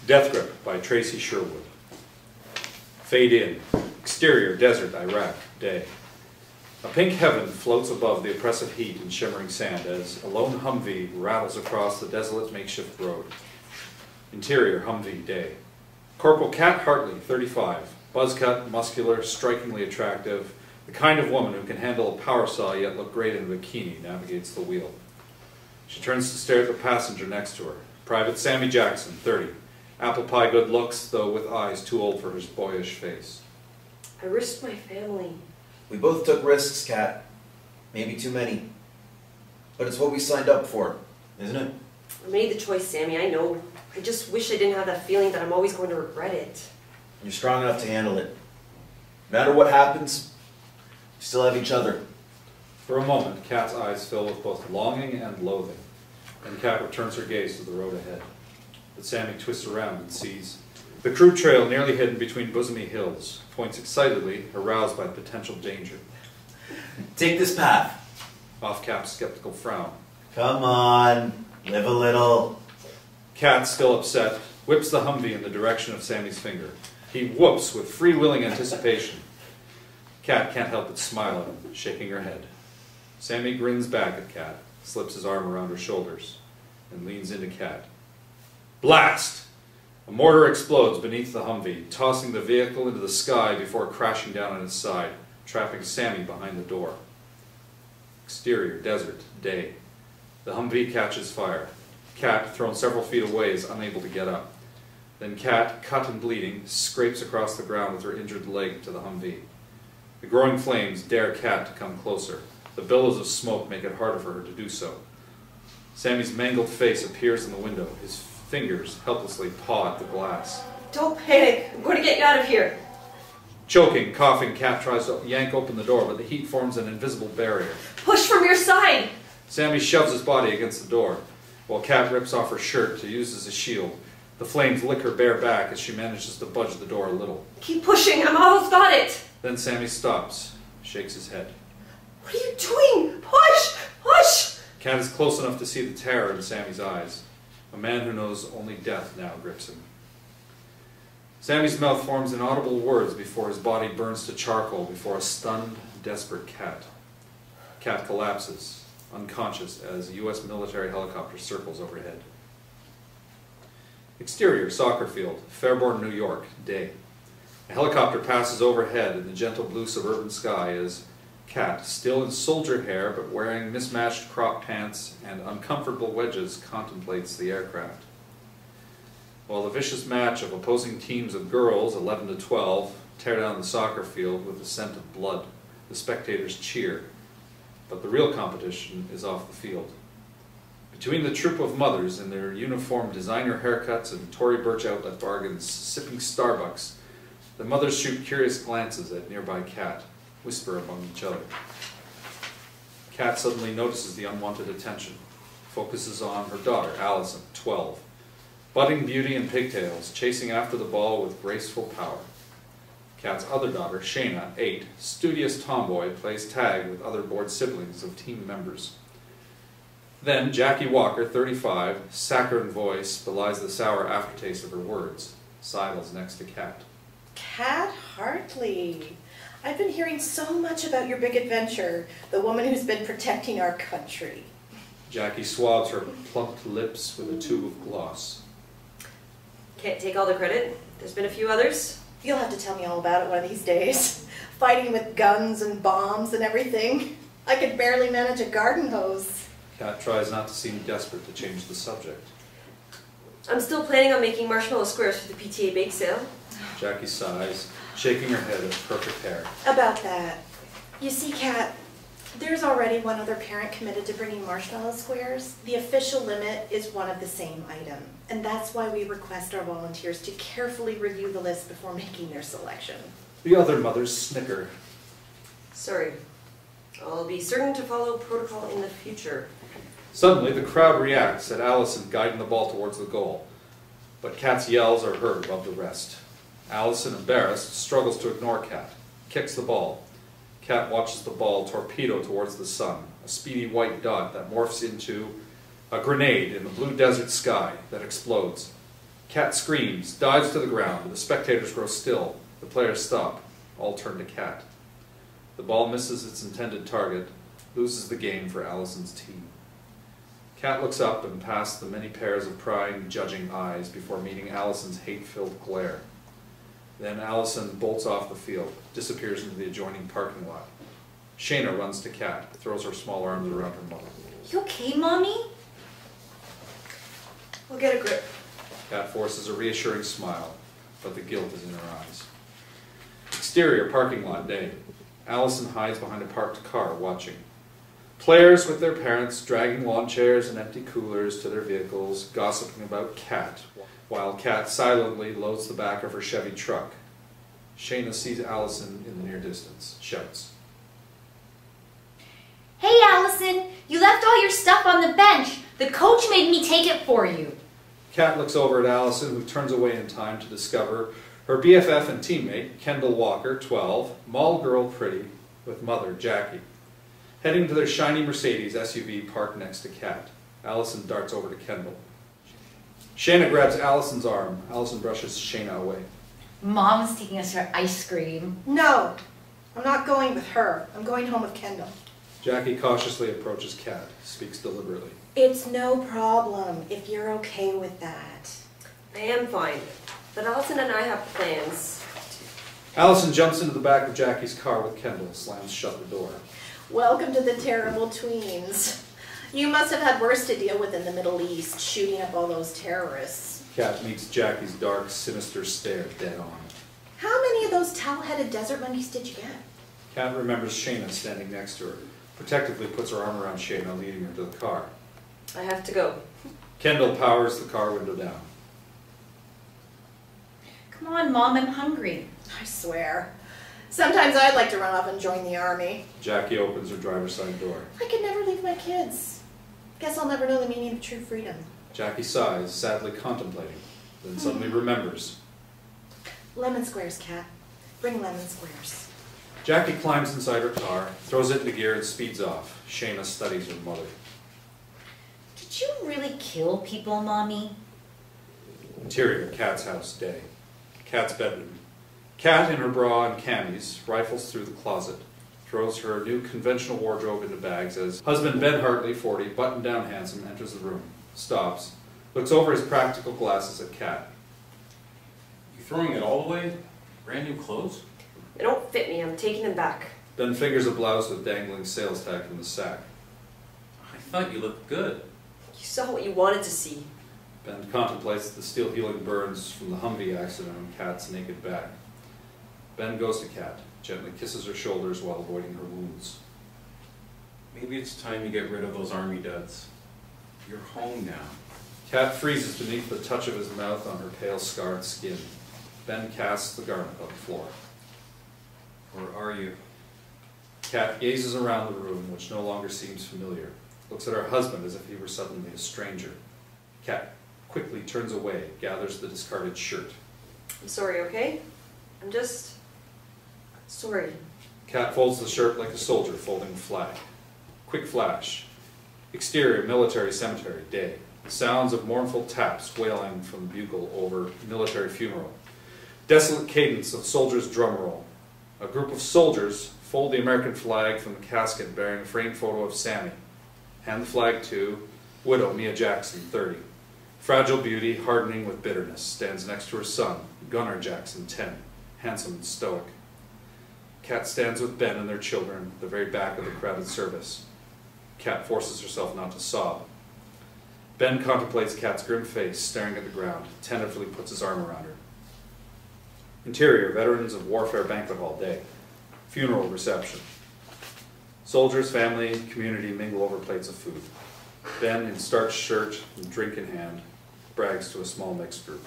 Death Grip by Tracy Sherwood. Fade in. Exterior, desert, Iraq, day. A pink heaven floats above the oppressive heat and shimmering sand as a lone Humvee rattles across the desolate makeshift road. Interior, Humvee, day. Corporal Kat Hartley, 35, buzz-cut, muscular, strikingly attractive, the kind of woman who can handle a power saw yet look great in a bikini, navigates the wheel. She turns to stare at the passenger next to her. Private Sammy Jackson, 30. Apple pie good looks, though with eyes too old for his boyish face. I risked my family. We both took risks, Kat. Maybe too many. But it's what we signed up for, isn't it? I made the choice, Sammy, I know. I just wish I didn't have that feeling that I'm always going to regret it. You're strong enough to handle it. No matter what happens, you still have each other. For a moment, Kat's eyes fill with both longing and loathing, and Kat returns her gaze to the road ahead. But Sammy twists around and sees the crude trail nearly hidden between bosomy hills, points excitedly, aroused by potential danger. Take this path. Off Kat's skeptical frown. Come on, live a little. Kat, still upset, whips the Humvee in the direction of Sammy's finger. He whoops with free-willing anticipation. Kat can't help but smile at him, shaking her head. Sammy grins back at Kat, slips his arm around her shoulders, and leans into Kat. Blast! A mortar explodes beneath the Humvee, tossing the vehicle into the sky before crashing down on its side, trapping Sammy behind the door. Exterior, desert, day. The Humvee catches fire. Kat, thrown several feet away, is unable to get up. Then Kat, cut and bleeding, scrapes across the ground with her injured leg to the Humvee. The growing flames dare Kat to come closer. The billows of smoke make it harder for her to do so. Sammy's mangled face appears in the window. His fingers helplessly paw at the glass. Don't panic. I'm going to get you out of here. Choking, coughing, Kat tries to yank open the door, but the heat forms an invisible barrier. Push from your side. Sammy shoves his body against the door, while Kat rips off her shirt to use as a shield. The flames lick her bare back as she manages to budge the door a little. Keep pushing. I'm almost got it. Then Sammy stops, shakes his head. What are you doing? Push! Push! Kat is close enough to see the terror in Sammy's eyes. A man who knows only death now grips him. Sammy's mouth forms inaudible words before his body burns to charcoal before a stunned, desperate Kat. Kat collapses, unconscious, as a U.S. military helicopter circles overhead. Exterior, soccer field, Fairborn, New York, day. A helicopter passes overhead in the gentle blue suburban sky as Kat, still in soldier hair but wearing mismatched crop pants and uncomfortable wedges, contemplates the aircraft. While the vicious match of opposing teams of girls, 11 to 12, tear down the soccer field with the scent of blood, the spectators cheer, but the real competition is off the field. Between the troop of mothers in their uniform designer haircuts and Tory Burch outlet bargains sipping Starbucks, the mothers shoot curious glances at nearby Kat, whisper among each other. Kat suddenly notices the unwanted attention, focuses on her daughter, Alissa, 12, budding beauty in pigtails, chasing after the ball with graceful power. Kat's other daughter, Shayna, 8, studious tomboy, plays tag with other bored siblings of team members. Then Jackie Walker, 35, saccharine voice belies the sour aftertaste of her words, sidles next to Kat. Kat Hartley. I've been hearing so much about your big adventure, the woman who's been protecting our country. Jackie swabs her plumped lips with a tube of gloss. Can't take all the credit. There's been a few others. You'll have to tell me all about it one of these days. Fighting with guns and bombs and everything. I could barely manage a garden hose. Kat tries not to seem desperate to change the subject. I'm still planning on making marshmallow squares for the PTA bake sale. Jackie sighs, shaking her head at perfect hair. About that. You see, Kat, there's already one other parent committed to bringing marshmallow squares. The official limit is one of the same item. And that's why we request our volunteers to carefully review the list before making their selection. The other mothers snicker. Sorry. I'll be certain to follow protocol in the future. Suddenly, the crowd reacts at Allison guiding the ball towards the goal. But Kat's yells are heard above the rest. Allison, embarrassed, struggles to ignore Kat, kicks the ball. Kat watches the ball torpedo towards the sun, a speedy white dot that morphs into a grenade in the blue desert sky that explodes. Cat screams, dives to the ground. The spectators grow still. The players stop. All turn to Cat. The ball misses its intended target, loses the game for Allison's team. Cat looks up and past the many pairs of prying, judging eyes before meeting Allison's hate-filled glare. Then Allison bolts off the field, disappears into the adjoining parking lot. Shayna runs to Cat, throws her small arms around her mother. You okay, Mommy? We'll get a grip. Cat forces a reassuring smile, but the guilt is in her eyes. Exterior parking lot day. Allison hides behind a parked car, watching. Players with their parents dragging lawn chairs and empty coolers to their vehicles, gossiping about Cat, while Cat silently loads the back of her Chevy truck. Shayna sees Allison in the near distance, shouts. Hey, Allison, you left all your stuff on the bench. The coach made me take it for you. Cat looks over at Allison, who turns away in time to discover her BFF and teammate, Kendall Walker, 12, mall girl pretty, with mother, Jackie, heading to their shiny Mercedes SUV parked next to Cat. Allison darts over to Kendall. Shayna grabs Allison's arm. Allison brushes Shayna away. Mom's taking us for ice cream. No, I'm not going with her. I'm going home with Kendall. Jackie cautiously approaches Cat, speaks deliberately. It's no problem if you're okay with that. I am fine, but Allison and I have plans. Allison jumps into the back of Jackie's car with Kendall, slams shut the door. Welcome to the terrible tweens. You must have had worse to deal with in the Middle East, shooting up all those terrorists. Cat meets Jackie's dark, sinister stare dead on. How many of those towel-headed desert monkeys did you get? Cat remembers Shayna standing next to her, protectively puts her arm around Shayna, leading her to the car. I have to go. Kendall powers the car window down. Come on, Mom, I'm hungry. I swear. Sometimes I'd like to run off and join the army. Jackie opens her driver's side door. I could never leave my kids. Guess I'll never know the meaning of true freedom. Jackie sighs, sadly contemplating, then suddenly remembers. Lemon squares, Cat. Bring lemon squares. Jackie climbs inside her car, throws it into gear, and speeds off. Shayna studies her mother. Did you really kill people, Mommy? Interior, Cat's house, day. Cat's bedroom. Cat, in her bra and camis, rifles through the closet, throws her new conventional wardrobe into bags as husband Ben Hartley, 40, buttoned-down handsome, enters the room, stops, looks over his practical glasses at Cat. You throwing it all away? Brand new clothes? They don't fit me. I'm taking them back. Ben fingers a blouse with dangling sales tack from the sack. I thought you looked good. You saw what you wanted to see. Ben contemplates the steel healing burns from the Humvee accident on Cat's naked back. Ben goes to Cat, gently kisses her shoulders while avoiding her wounds. Maybe it's time you get rid of those army duds. You're home now. Cat freezes beneath the touch of his mouth on her pale, scarred skin. Ben casts the garment on the floor. Or are you? Cat gazes around the room, which no longer seems familiar, looks at her husband as if he were suddenly a stranger. Cat quickly turns away, gathers the discarded shirt. I'm sorry, okay? I'm just sorry. Cat folds the shirt like a soldier folding a flag. Quick flash. Exterior, military cemetery, day. Sounds of mournful taps wailing from the bugle over military funeral. Desolate cadence of soldiers' drum roll. A group of soldiers fold the American flag from the casket bearing a framed photo of Sammy. Hand the flag to widow Mia Jackson, 30. Fragile beauty, hardening with bitterness, stands next to her son, Gunnar Jackson, 10. Handsome and stoic. Cat stands with Ben and their children at the very back of the crowded service. Cat forces herself not to sob. Ben contemplates Cat's grim face, staring at the ground, tentatively puts his arm around her. Interior, Veterans of Warfare Banquet Hall, day. Funeral reception. Soldiers, family, community mingle over plates of food. Ben, in starched shirt and drink in hand, brags to a small mixed group.